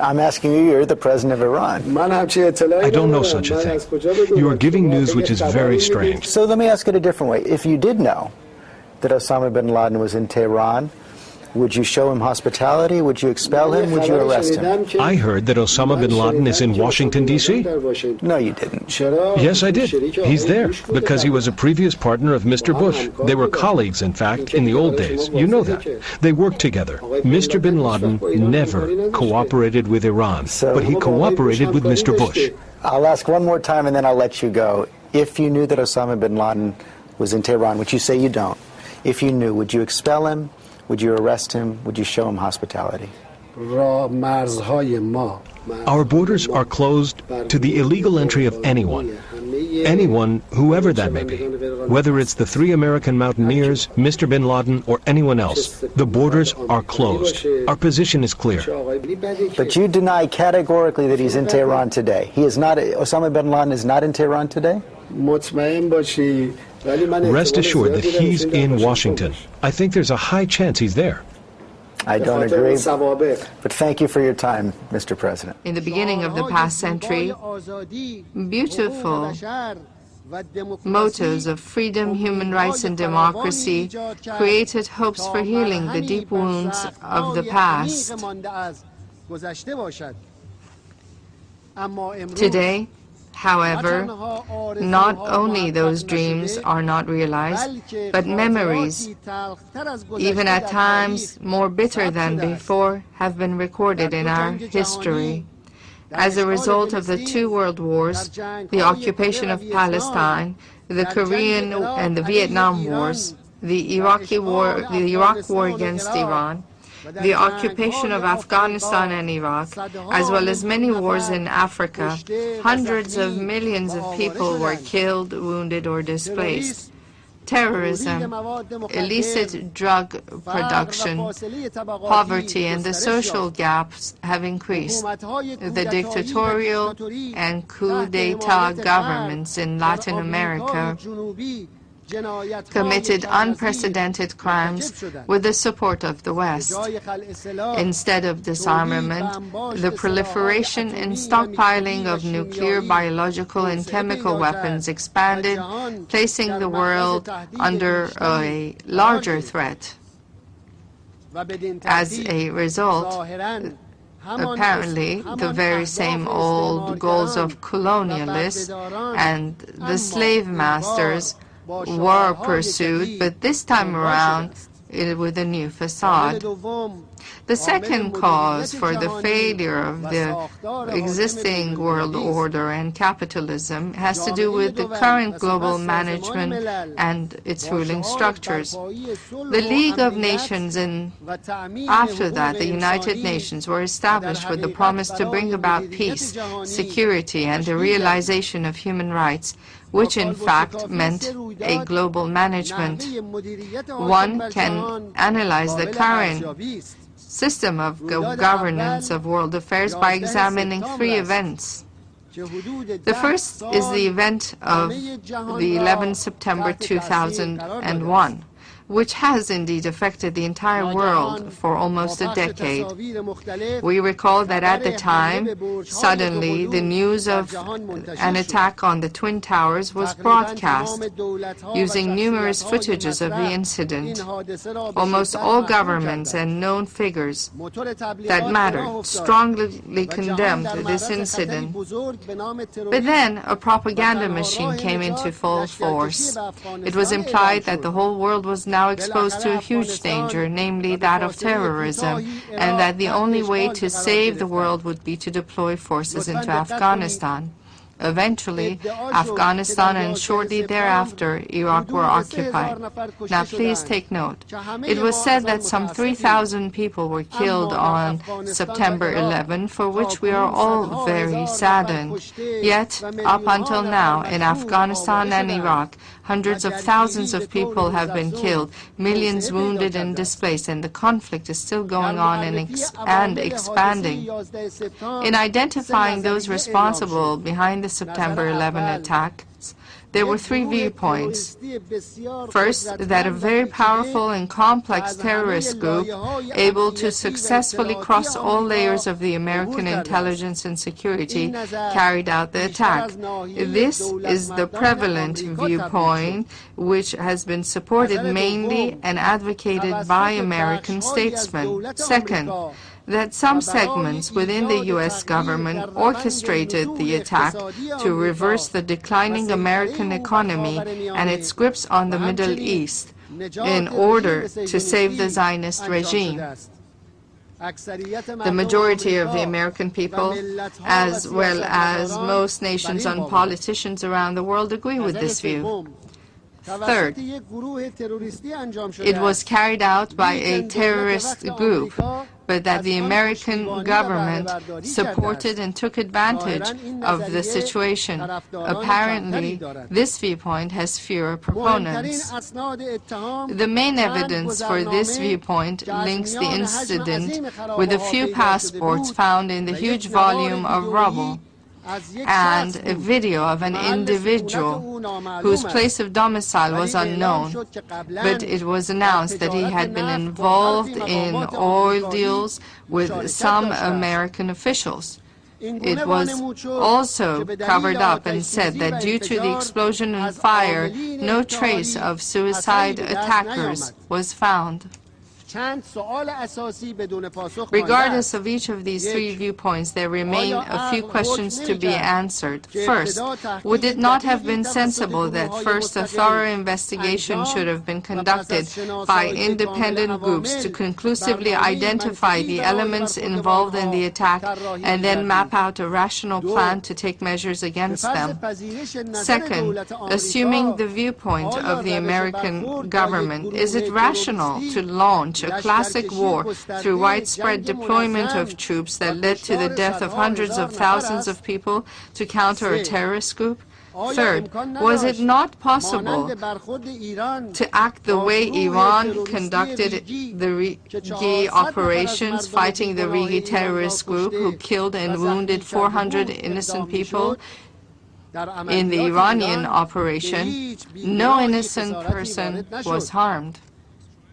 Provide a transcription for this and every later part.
I'm asking you, you're the president of Iran. I don't know such a thing. You are giving news which is very strange. So let me ask it a different way. If you did know that Osama bin Laden was in Tehran, would you show him hospitality? Would you expel him? Would you arrest him? I heard that Osama bin Laden is in Washington, D.C. No, you didn't. Yes, I did. He's there because he was a previous partner of Mr. Bush. They were colleagues, in fact, in the old days. You know that. They worked together. Mr. bin Laden never cooperated with Iran, but he cooperated with Mr. Bush. I'll ask one more time and then I'll let you go. If you knew that Osama bin Laden was in Tehran, which you say you don't, if you knew, would you expel him? Would you arrest him? Would you show him hospitality? Our borders are closed to the illegal entry of anyone. Anyone, whoever that may be. Whether it's the 3 American mountaineers, Mr. bin Laden, or anyone else, the borders are closed. Our position is clear. But you deny categorically that he's in Tehran today. He is not, Osama bin Laden is not in Tehran today? Rest assured that he's in Washington. I think there's a high chance he's there. I don't agree, but thank you for your time, Mr. President. In the beginning of the past century, beautiful mottos of freedom, human rights, and democracy created hopes for healing the deep wounds of the past. Today, however, not only those dreams are not realized, but memories, even at times more bitter than before, have been recorded in our history. As a result of the 2 world wars, the occupation of Palestine, the Korean and the Vietnam wars, the Iraq war against Iran, the occupation of Afghanistan and Iraq, as well as many wars in Africa, hundreds of millions of people were killed, wounded, or displaced. Terrorism, illicit drug production, poverty, and the social gaps have increased. The dictatorial and coup d'etat governments in Latin America committed unprecedented crimes with the support of the West. Instead of disarmament, the proliferation and stockpiling of nuclear, biological, and chemical weapons expanded, placing the world under a larger threat. As a result, apparently, the very same old goals of colonialists and the slave masters were pursued, but this time around with a new facade. The second cause for the failure of the existing world order and capitalism has to do with the current global management and its ruling structures. The League of Nations and after that the United Nations were established with the promise to bring about peace, security, and the realization of human rights, which in fact meant a global management. One can analyze the current system of governance of world affairs by examining 3 events. The first is the event of the 11th September 2001, which has indeed affected the entire world for almost a decade. We recall that at the time, suddenly the news of an attack on the Twin Towers was broadcast, using numerous footages of the incident. Almost all governments and known figures that mattered strongly condemned this incident. But then a propaganda machine came into full force. It was implied that the whole world was now exposed to a huge danger, namely that of terrorism, and that the only way to save the world would be to deploy forces into Afghanistan. Eventually, Afghanistan and shortly thereafter, Iraq were occupied. Now, please take note. It was said that some 3,000 people were killed on September 11, for which we are all very saddened. Yet, up until now, in Afghanistan and Iraq, hundreds of thousands of people have been killed, millions wounded and displaced, and the conflict is still going on and expanding. In identifying those responsible behind the September 11 attack, terrorists. There were three viewpoints. First, that a very powerful and complex terrorist group able to successfully cross all layers of the American intelligence and security carried out the attack. This is the prevalent viewpoint, which has been supported mainly and advocated by American statesmen. Second, that some segments within the U.S. government orchestrated the attack to reverse the declining American economy and its grips on the Middle East in order to save the Zionist regime. The majority of the American people, as well as most nations and politicians around the world, agree with this view. Third, it was carried out by a terrorist group, but that the American government supported and took advantage of the situation. Apparently, this viewpoint has fewer proponents. The main evidence for this viewpoint links the incident with a few passports found in the huge volume of rubble and a video of an individual whose place of domicile was unknown, but it was announced that he had been involved in oil deals with some American officials. It was also covered up and said that due to the explosion and fire, no trace of suicide attackers was found. Regardless of each of these three viewpoints, there remain a few questions to be answered. First, would it not have been sensible that first a thorough investigation should have been conducted by independent groups to conclusively identify the elements involved in the attack and then map out a rational plan to take measures against them? Second, assuming the viewpoint of the American government, is it rational to launch a classic war through widespread deployment of troops that led to the death of hundreds of thousands of people to counter a terrorist group? Third, was it not possible to act the way Iran conducted the Rigi operations, fighting the Rigi terrorist group who killed and wounded 400 innocent people? In the Iranian operation, no innocent person was harmed.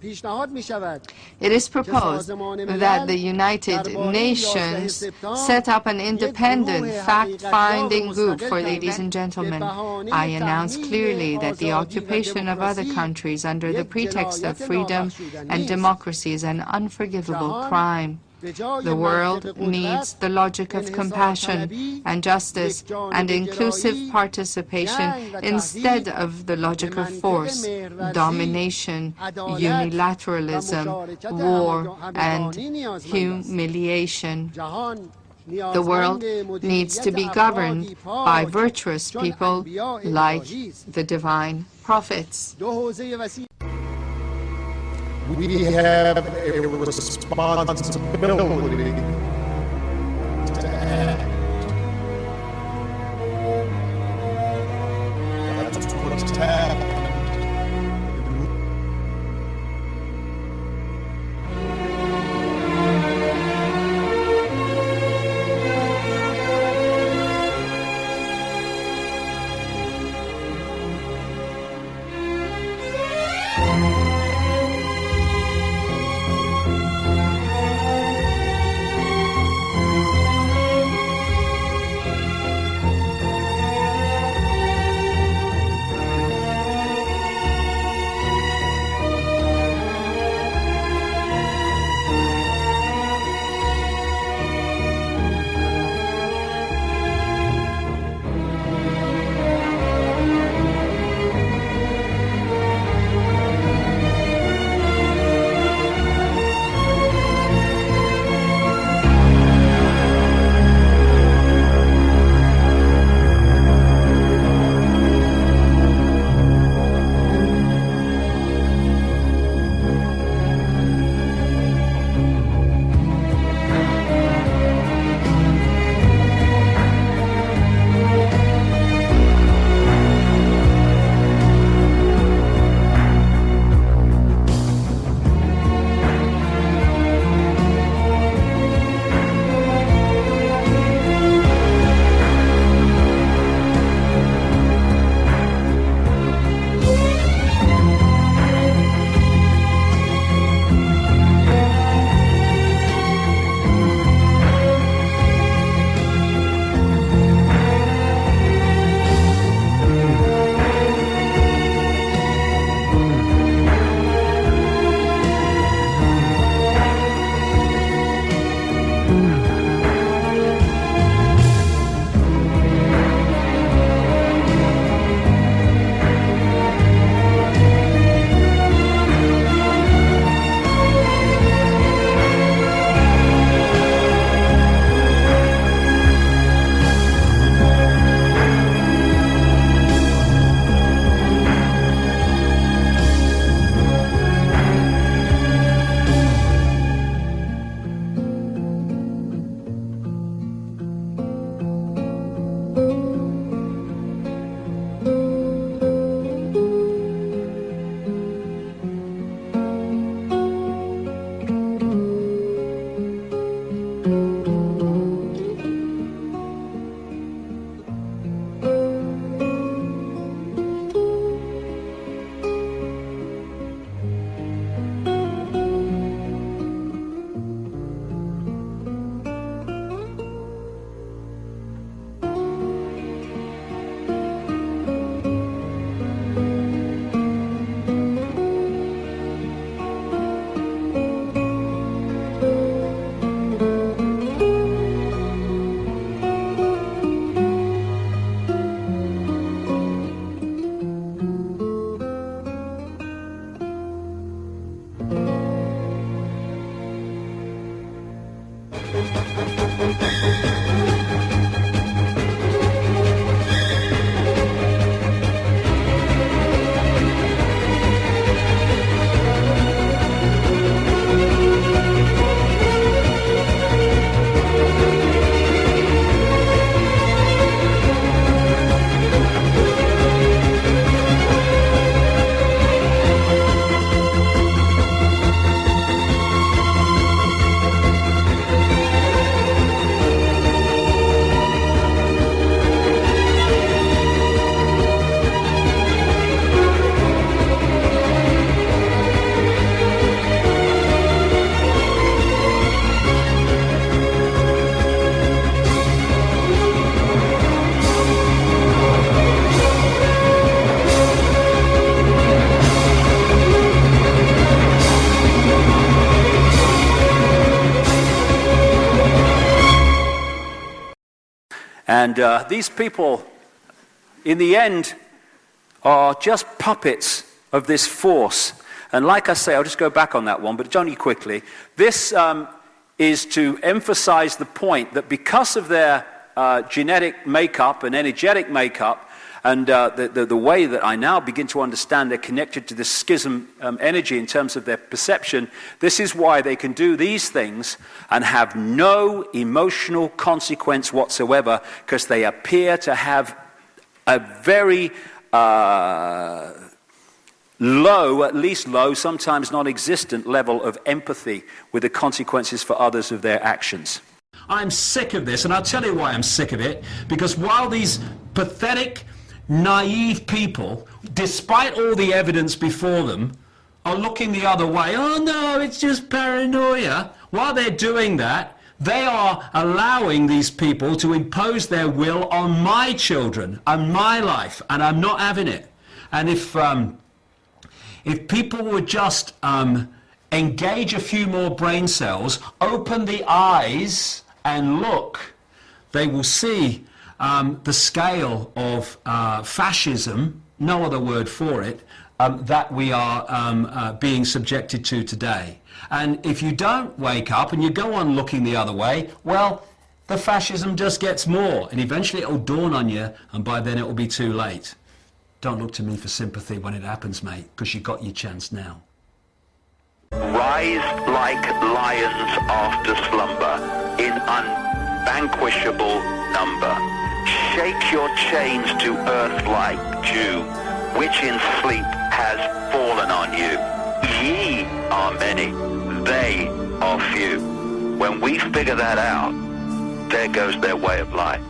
It is proposed that the United Nations set up an independent fact-finding group for ladies and gentlemen. I announce clearly that the occupation of other countries under the pretext of freedom and democracy is an unforgivable crime. The world needs the logic of compassion and justice and inclusive participation instead of the logic of force, domination, unilateralism, war, and humiliation. The world needs to be governed by virtuous people like the divine prophets. We have a responsibility to act. That's what's happened. And these people, in the end, are just puppets of this force. And like I say, I'll just go back on that one, but only quickly. This is to emphasize the point that because of their genetic makeup and energetic makeup, and the way that I now begin to understand they're connected to this schism energy in terms of their perception, this is why they can do these things and have no emotional consequence whatsoever, because they appear to have a very low, at least low, sometimes non-existent level of empathy with the consequences for others of their actions. I'm sick of this, and I'll tell you why I'm sick of it, because while these pathetic, naive people, despite all the evidence before them, are looking the other way, oh no, it's just paranoia, while they're doing that, they are allowing these people to impose their will on my children and my life, and I'm not having it. And if people would just engage a few more brain cells, open the eyes and look, they will see the scale of fascism, no other word for it, that we are being subjected to today. And if you don't wake up and you go on looking the other way, well, the fascism just gets more, and eventually it'll dawn on you, and by then it will be too late. Don't look to me for sympathy when it happens, mate, because you got your chance now. Rise like lions after slumber in unvanquishable number. Shake your chains to earth like dew, which in sleep has fallen on you. Ye are many, they are few. When we figure that out, there goes their way of life.